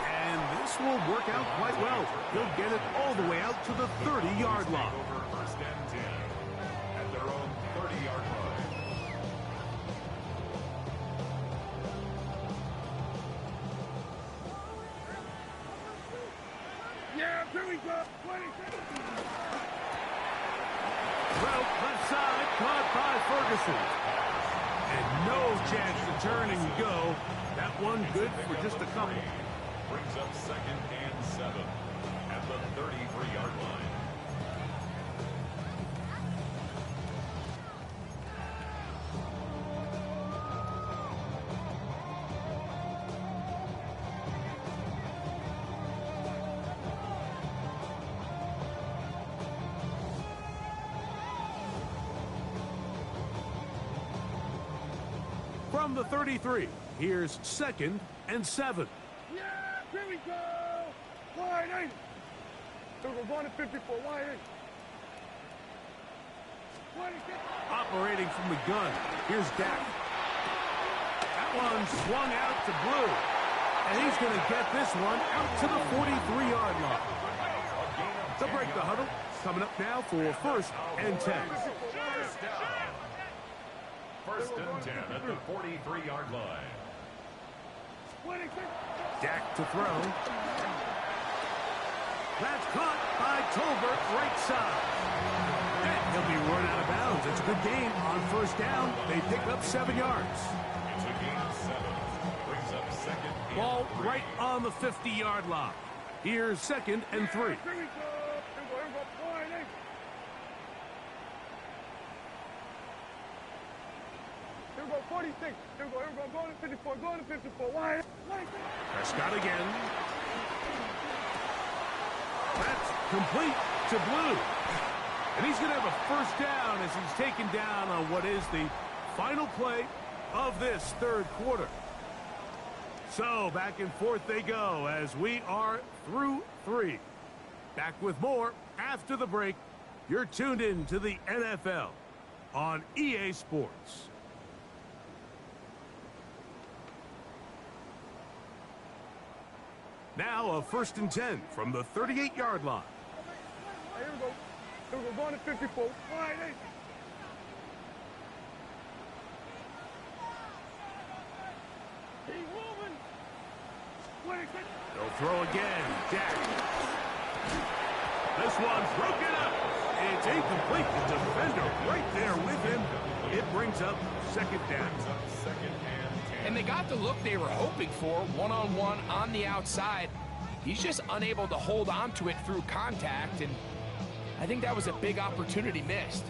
And this will work out quite well. He'll get it all the way out to the 30-yard line. Over 1st and 10 at their own 30-yard line. Yeah, here we go. 26. Well, left side, caught by Ferguson. And no chance to turn and go. That one good for just a couple. Brings up 2nd and 7 at the 33-yard line. from the 33. Here's 2nd and 7. Yeah, here we go. Wide eight. So we're going to 54. Wide eight. Operating from the gun. Here's Dak. That one swung out to Blue. And he's going to get this one out to the 43-yard line. They'll break the huddle. Coming up now for 1st and 10. First and 10 at the 43-yard line. Dak to throw. That's caught by Tolbert, right side. And he'll be run out of bounds. It's a good game on 1st down. They pick up 7 yards. It's a gain of 7. Brings up 2nd. Ball right on the 50-yard line. Here's 2nd and 3. Here we go, 46. Here we go, going to 54, going to 54. Wide. Prescott again. That's complete to Blue. And he's going to have a 1st down as he's taken down on what is the final play of this 3rd quarter. So back and forth they go as we are through 3. Back with more after the break. You're tuned in to the NFL on EA Sports. Now a 1st and 10 from the 38-yard line. Here we go. Here we go, going to 54. Wide eight. He's moving. They'll throw again. Dak. This one's broken up. It's incomplete. The defender right there with him. It brings up 2nd down. And they got the look they were hoping for, one-on-one on the outside. He's just unable to hold on to it through contact, and I think that was a big opportunity missed.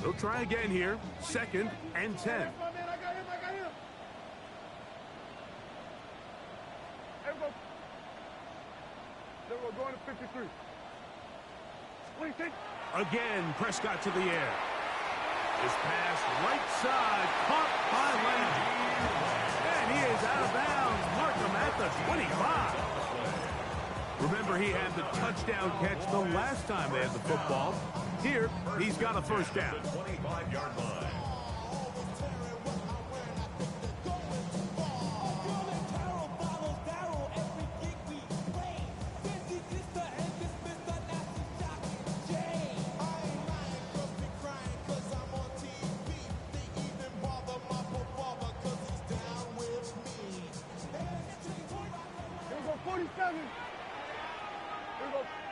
They'll try again here. 2nd and 10. I got him. Here we go. There we go, going to 53. 26. Again, Prescott to the air. This pass right side, caught by Lane. And he is out of bounds. Mark him at the 25. Remember, he had the touchdown catch the last time they had the football. Here, he's got a 1st down. 25-yard line.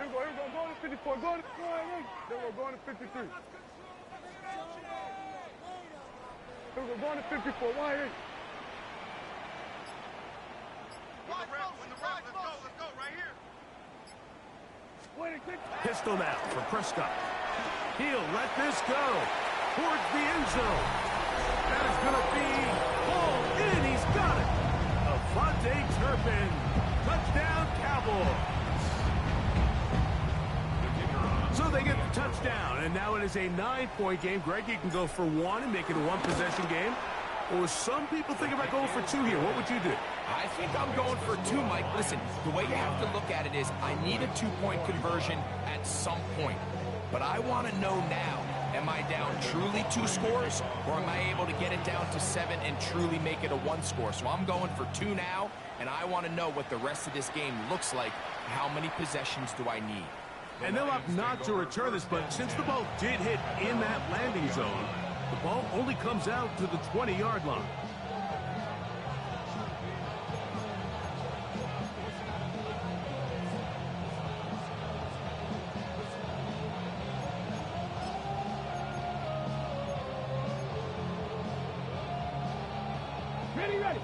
Here we go, going to 54, going to 48. Then we're going to 53. Here we go, going to 54, wide eight. Let's go, right here. Pistol now for Prescott. He'll let this go towards the end zone. That is going to be pulled in. He's got it. Avante Turpin. Touchdown, Cowboys. So they get the touchdown, and now it is a 9-point game. Greg, you can go for 1 and make it a 1-possession game. Or some people think about going for 2 here. What would you do? I think I'm going for 2, Mike. Listen, the way you have to look at it is I need a 2-point conversion at some point. But I want to know now, am I down truly 2 scores, or am I able to get it down to 7 and truly make it a 1 score? So I'm going for 2 now, and I want to know what the rest of this game looks like. How many possessions do I need? And they'll opt not to return this, but since the ball did hit in that landing zone, the ball only comes out to the 20-yard line. Ready.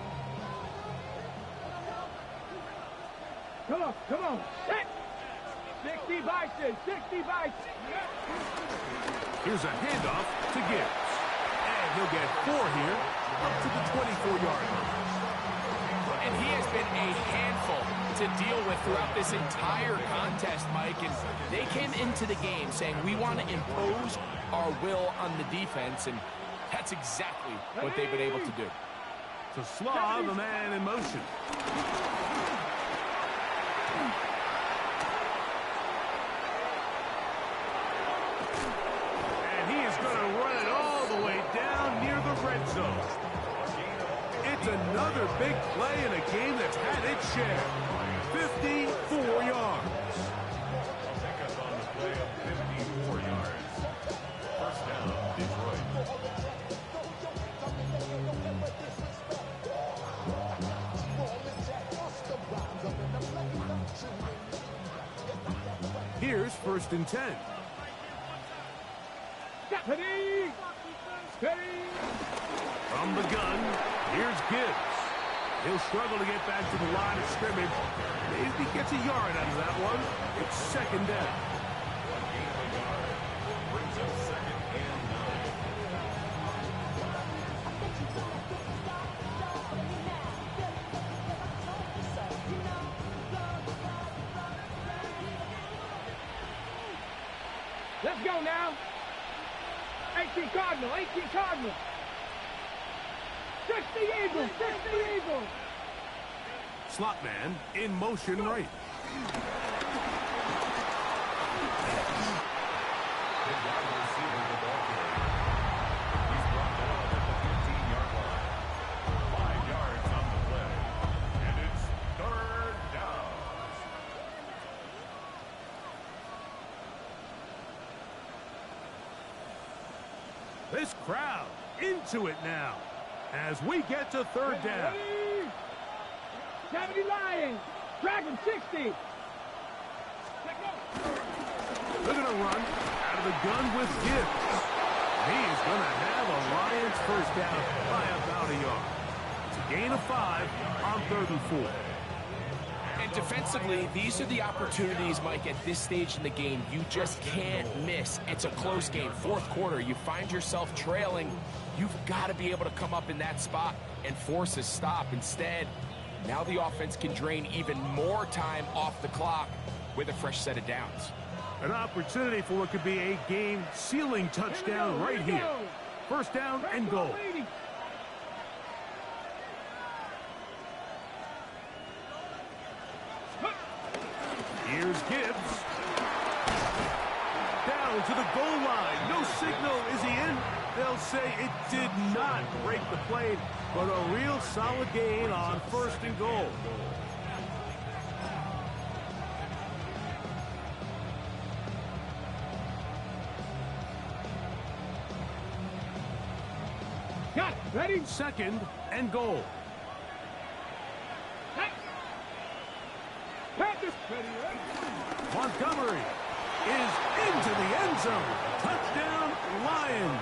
Come on. 60 bison. Here's a handoff to Gibbs. And he'll get 4 here, up to the 24-yard line. And he has been a handful to deal with throughout this entire contest, Mike. And they came into the game saying, we want to impose our will on the defense, and that's exactly what they've been able to do. To Slav, a man in motion. And he is going to run it all the way down near the red zone. It's another big play in a game that's had its share. 54 yards. Pick up on the play of 54 yards. First down, Detroit. Here's 1st and 10. Steady! Steady! From the gun, here's Gibbs. He'll struggle to get back to the line of scrimmage. Maybe he gets a yard out of that one. It's 2nd down. Brings up 2nd and 9. Let's go now. 18 Cardinal, 18 Cardinal. 60 Eagles, 60 Eagles. Slot man in motion right. The wide receiver, the ball carrier. He's brought down at the 15-yard line. 5 yards on the play. And it's 3rd down. This crowd into it now as we get to 3rd down. 70 Lions, Dragon 60. They're going to run out of the gun with Gibbs. He is going to have a Lions 1st down by about a yard. It's a gain of 5 on 3rd and 4. And defensively, these are the opportunities, Mike, at this stage in the game you just can't miss. It's a close game. 4th quarter, you find yourself trailing. You've got to be able to come up in that spot and force a stop. Instead, now the offense can drain even more time off the clock with a fresh set of downs. An opportunity for what could be a game-sealing touchdown right here. 1st down and goal. Here's Gibbs. Down to the goal line. No signal. Is he in? They'll say it did not break the plane, but a real solid gain on 1st and goal. Got it. Ready? 2nd and goal. Panthers. Ready, ready. Montgomery is into the end zone. Touchdown, Lions.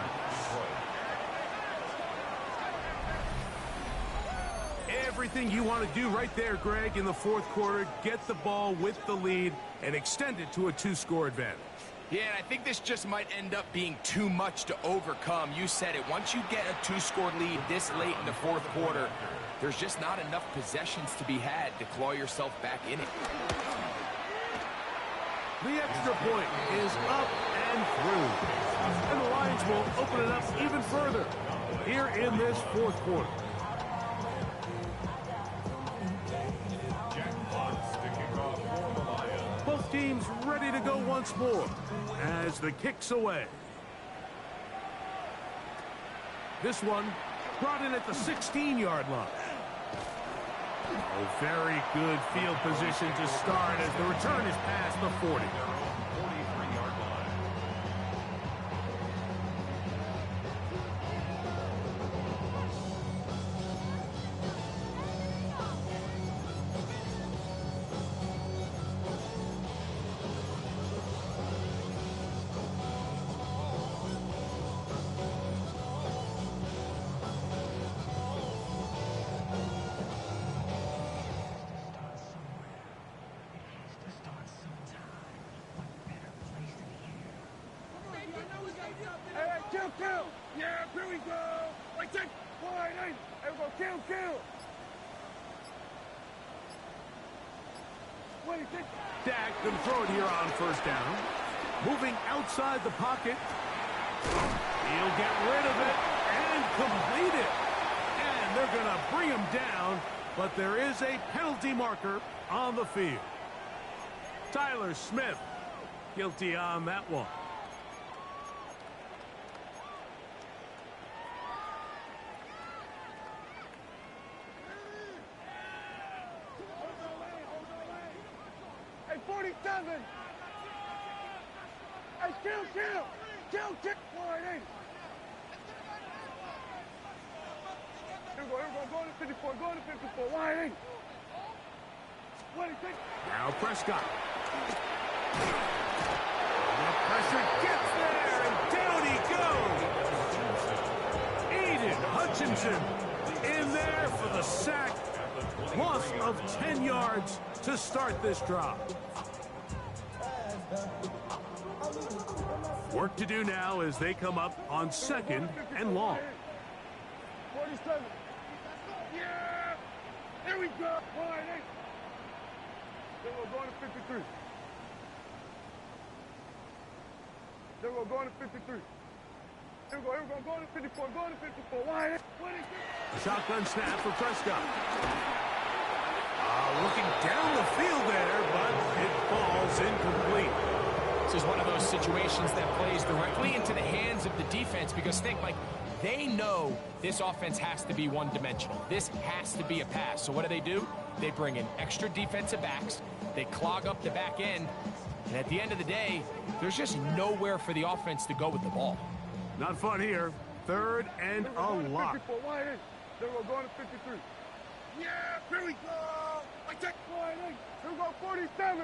Everything you want to do right there, Greg, in the 4th quarter. Get the ball with the lead and extend it to a 2-score advantage. Yeah, and I think this just might end up being too much to overcome. You said it. Once you get a 2-score lead this late in the 4th quarter, there's just not enough possessions to be had to claw yourself back in it. The extra point is up and through. And the Lions will open it up even further here in this 4th quarter. Jack Potts to kick off for the Lions. Both teams ready to go once more as the kick's away. This one brought in at the 16-yard line. Oh, very good field position to start as the return is past the 40. 43-yard line. Kill. Yeah, here we go. Right, take. Wide, hey. Everyone, kill. Dak can throw it here on first down. Moving outside the pocket. He'll get rid of it and complete it. And they're going to bring him down, but there is a penalty marker on the field. Tyler Smith, guilty on that one. Hey, 47! Hey, kill! Wide in! Here we go, go to 54, go to 54, wide in! Now Prescott. The pressure gets there, and down he goes. Aiden Hutchinson in there for the sack. Loss of 10 yards to start this drive. Work to do now as they come up on 2nd and long. 47. Yeah! There we go! Wide in! Then we're going to 53. Then we're going to 53. Here we go, going to 54, going to 54. Wide in! Shotgun snap for Prescott. Looking down the field there, but it falls incomplete. This is one of those situations that plays directly into the hands of the defense because think, like, they know this offense has to be one-dimensional. This has to be a pass. So what do? They bring in extra defensive backs. They clog up the back end. And at the end of the day, there's just nowhere for the offense to go with the ball. Not fun here. 3rd and a lot. Then we're going to 53. Yeah, here we go. I take wide in. Here we go, 47.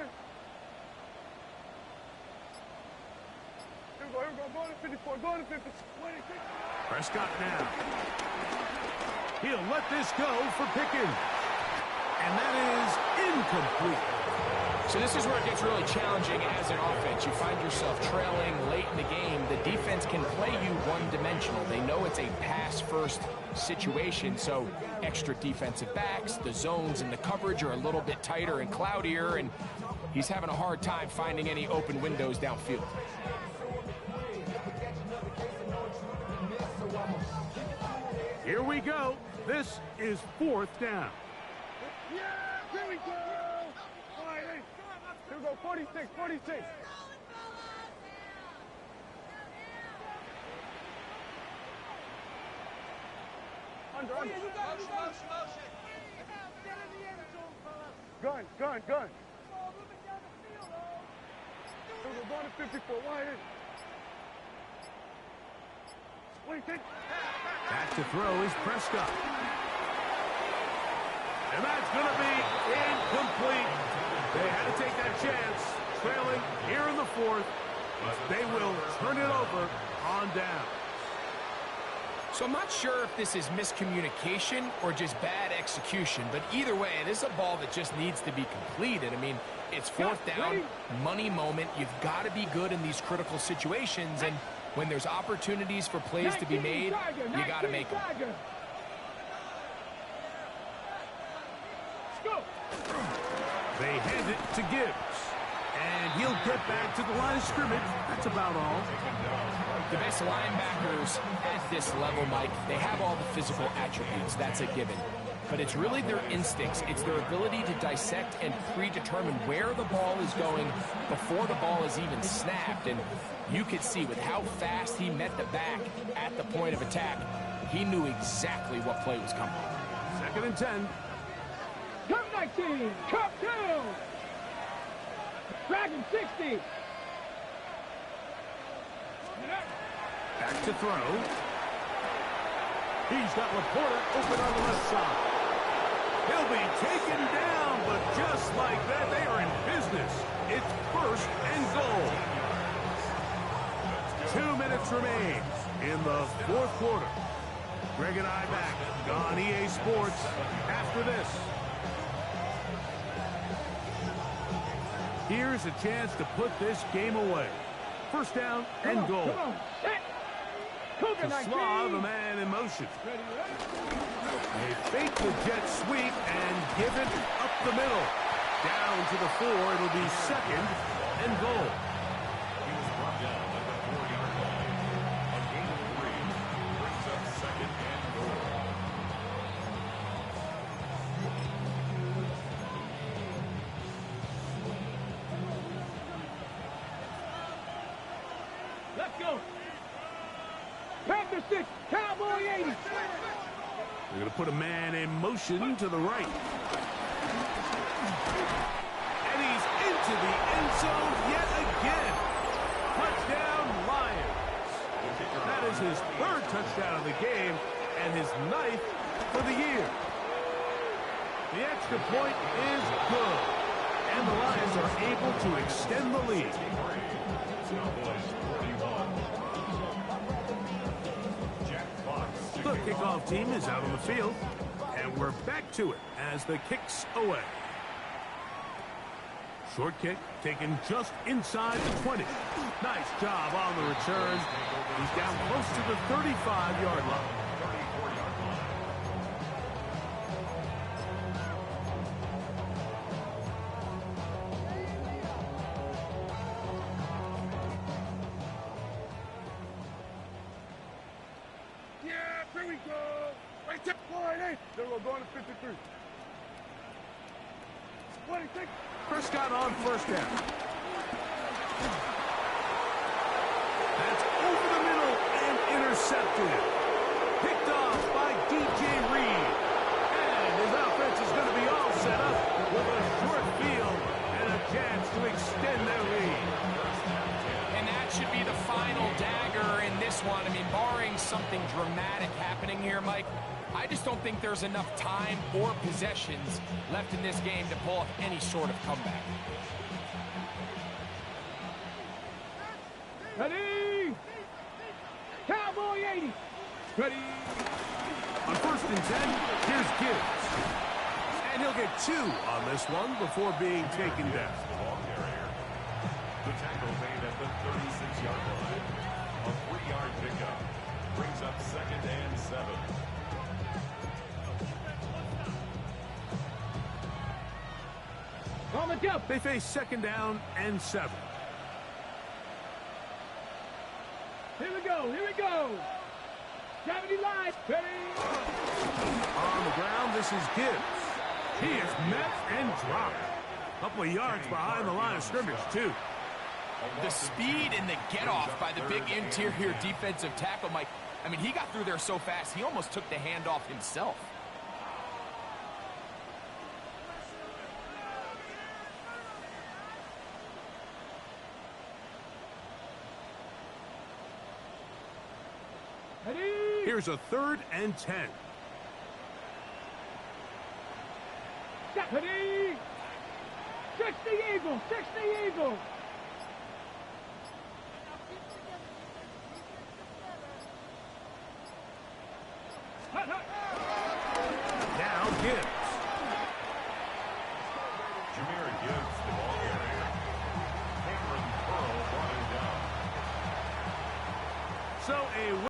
Here we go, going to 54, going to 50. Prescott now. He'll let this go for Pickens. And that is incomplete. So this is where it gets really challenging as an offense. You find yourself trailing late in the game. The defense can play you one-dimensional. They know it's a pass-first situation, so extra defensive backs, the zones and the coverage are a little bit tighter and cloudier, and he's having a hard time finding any open windows downfield. Here we go. This is 4th down. Yeah, here we go. Here we go, 46, 46. Under. Gun. We're going to 54, wide in. Back to throw is Prescott. And that's going to be incomplete. They had to take that chance, trailing here in the 4th. They will turn it over on down. So I'm not sure if this is miscommunication or just bad execution, but either way, this is a ball that just needs to be completed. I mean, it's 4th down, money moment. You've got to be good in these critical situations, and when there's opportunities for plays to be made, you got to make them. They hand it to Gibbs, and he'll get back to the line of scrimmage. That's about all. The best linebackers at this level, Mike, they have all the physical attributes. That's a given. But it's really their instincts. It's their ability to dissect and predetermine where the ball is going before the ball is even snapped. And you could see with how fast he met the back at the point of attack, he knew exactly what play was coming. 2nd and 10. Come 19, come down. Dragon 60. Back to throw. He's got Laporta open on the left side. He'll be taken down, but just like that, they are in business. It's 1st and goal. 2 minutes remain in the 4th quarter. Greg and I back on EA Sports after this. Here's a chance to put this game away. 1st down and goal. To Slav, a man in motion. They fake the jet sweep and give it up the middle. Down to the 4. It'll be second and goal. He was brought down at the 4-yard line. A gain of 3 brings up second and goal. Let's go. Panther 6, Cowboy 80. They're going to put a man in motion to the right. And he's into the end zone yet again. Touchdown, Lions. That is his third touchdown of the game and his 9th for the year. The extra point is good. And the Lions are able to extend the lead. Cowboys 41. Jack Fox. The kickoff team is out on the field, and we're back to it as the kick's away. Short kick taken just inside the 20. Nice job on the return. He's down close to the 35-yard line. 34-yard line. Yeah, here we go. Right there. Wide 8. Then we're going to 53. 26. Prescott on first down. That's over the middle and intercepted. Picked off by DJ Reed. And his offense is going to be all set up with a short field and a chance to extend their lead. And that should be the final dagger in this one. I mean, barring something dramatic happening here, Mike, I just don't think there's enough time or possessions left in this game to pull off any sort of comeback. Ready? Cowboy 80. Ready? On first and 10, here's Gibbs. And he'll get 2 on this one before being taken down. The ball carrier. The tackle made at the 36-yard line. A 3-yard pickup brings up second and 7. On the jump. They face second down and 7. Here we go. Here we go. Gravity line. Ready? On the ground, this is Gibbs. He is met and dropped. A couple of yards behind the line of scrimmage, too. The speed and the get-off by the big interior defensive tackle, Mike. I mean, he got through there so fast, he almost took the handoff himself. Ready? Here's a 3rd and 10. Ready? 60 Eagle. 60 Eagle. Hut, hut. Now Gibbs. Jameer Gibbs, the ball carrier. Cameron Pearl brought him down. So a